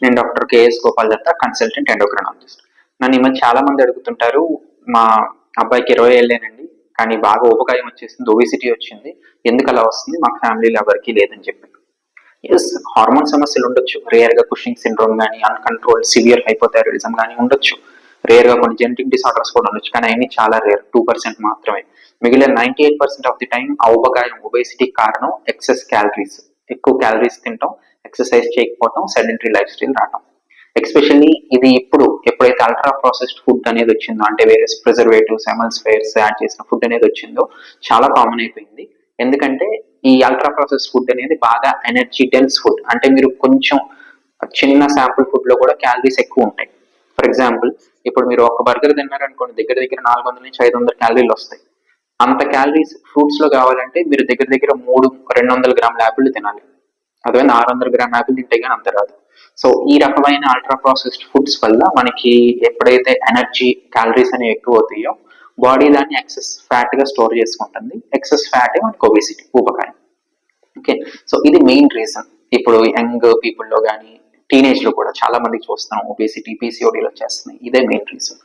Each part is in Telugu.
నేను డాక్టర్ కేఎస్ గోపాల్ దత్త, కన్సల్టెంట్ ఎండోక్రైనాలజిస్ట్. నన్ను ఈ మధ్య చాలా మంది అడుగుతుంటారు, మా అబ్బాయికి 20 ఏళ్ళేనండి, కానీ బాగా ఊబకాయం వచ్చేసింది, ఒబిసిటీ వచ్చింది, ఎందుకు అలా వస్తుంది, మా ఫ్యామిలీలో ఎవరికి లేదని చెప్పి. ఎస్, హార్మోన్ సమస్యలు ఉండొచ్చు, రేర్ గా కుషింగ్ సిండ్రోమ్ కానీ, అన్కంట్రోల్డ్ సివియర్ హైపోథైరాయిడిజం కానీ ఉండొచ్చు, రేర్ గా కొన్ని జెనెటిక్ డిసార్డర్స్ కూడా ఉండొచ్చు, కానీ అవన్నీ చాలా రేర్, 2% మాత్రమే. మిగిలిన 98% ఆఫ్ ది టైం ఆ ఊబకాయం, ఒబేసిటీ కారణం ఎక్సెస్ క్యాలరీస్, ఎక్కువ క్యాలరీస్ తింటాం, ఎక్సర్సైజ్ చేయకపోవటం, సెడెంటరీ లైఫ్ స్టైల్ రావటం. ఎస్పెషల్లీ ఇది ఎప్పుడైతే అల్ట్రా ప్రాసెస్డ్ ఫుడ్ అనేది వచ్చిందో, అంటే వేరే ప్రిజర్వేటివ్స్, ఎమల్సిఫైర్స్ యాడ్ చేసిన ఫుడ్ అనేది వచ్చిందో చాలా కామన్ అయిపోయింది. ఎందుకంటే ఈ అల్ట్రా ప్రాసెస్ ఫుడ్ అనేది బాగా ఎనర్జీ డెన్స్ ఫుడ్, అంటే మీరు కొంచెం చిన్న శాంపుల్ ఫుడ్ లో కూడా క్యాలరీస్ ఎక్కువ ఉంటాయి. ఫర్ ఎగ్జాంపుల్, ఇప్పుడు మీరు ఒక బర్గర్ తిన్నారనుకోండి, దగ్గర దగ్గర 400 నుంచి 500 క్యాలరీలు వస్తాయి. అంత క్యాలరీస్ ఫ్రూట్స్ లో కావాలంటే మీరు దగ్గర దగ్గర 200 గ్రాముల యాపిల్ తినాలి. అదే 600 గ్రామ్ యాపిల్ తింటే కానీ అంత రాదు. సో ఈ రకమైన అల్ట్రా ప్రాసెస్డ్ ఫుడ్స్ వల్ల మనకి ఎప్పుడైతే ఎనర్జీ, క్యాలరీస్ అనేవి ఎక్కువ అవుతాయో, బాడీ దాన్ని ఎక్సెస్ ఫ్యాట్ గా స్టోర్ చేసుకుంటుంది. ఎక్సెస్ ఫ్యాట్ మనకి ఒబేసిటీ, ఊబకాయం. ఓకే, సో ఇది మెయిన్ రీజన్. ఇప్పుడు యంగ్ పీపుల్ లో కానీ, టీనేజ్ లో కూడా చాలా మందికి చూస్తున్నాం ఒబేసిటీ, పీసీఓడీలు వచ్చేస్తున్నాయి. ఇదే మెయిన్ రీజన్.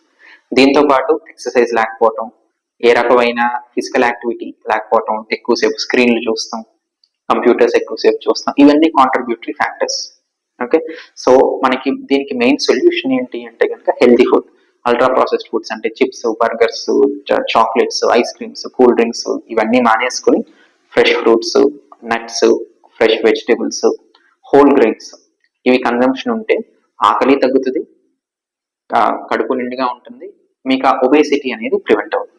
దీంతో పాటు ఎక్సర్సైజ్ లేకపోవటం, ఏ రకమైన ఫిజికల్ యాక్టివిటీ లేకపోవటం, ఎక్కువసేపు స్క్రీన్లు చూస్తాం, కంప్యూటర్స్ ఎక్కువసేపు చూస్తాం, ఇవన్నీ కాంట్రిబ్యూటరీ ఫ్యాక్టర్స్. ఓకే, సో మనకి దీనికి మెయిన్ సొల్యూషన్ ఏంటి అంటే కనుక healthy food. Ultra processed foods అంటే chips, burgers, chocolates, ice creams, cool drinks ఇవన్నీ మానేసుకుని fresh fruits, nuts, fresh vegetables, whole grains ఇవి కన్జంప్షన్ ఉంటే ఆకలి తగ్గుతుంది, కడుపు నిండుగా ఉంటుంది, మీకు ఆ ఒబేసిటీ అనేది ప్రివెంట్ అవుతుంది.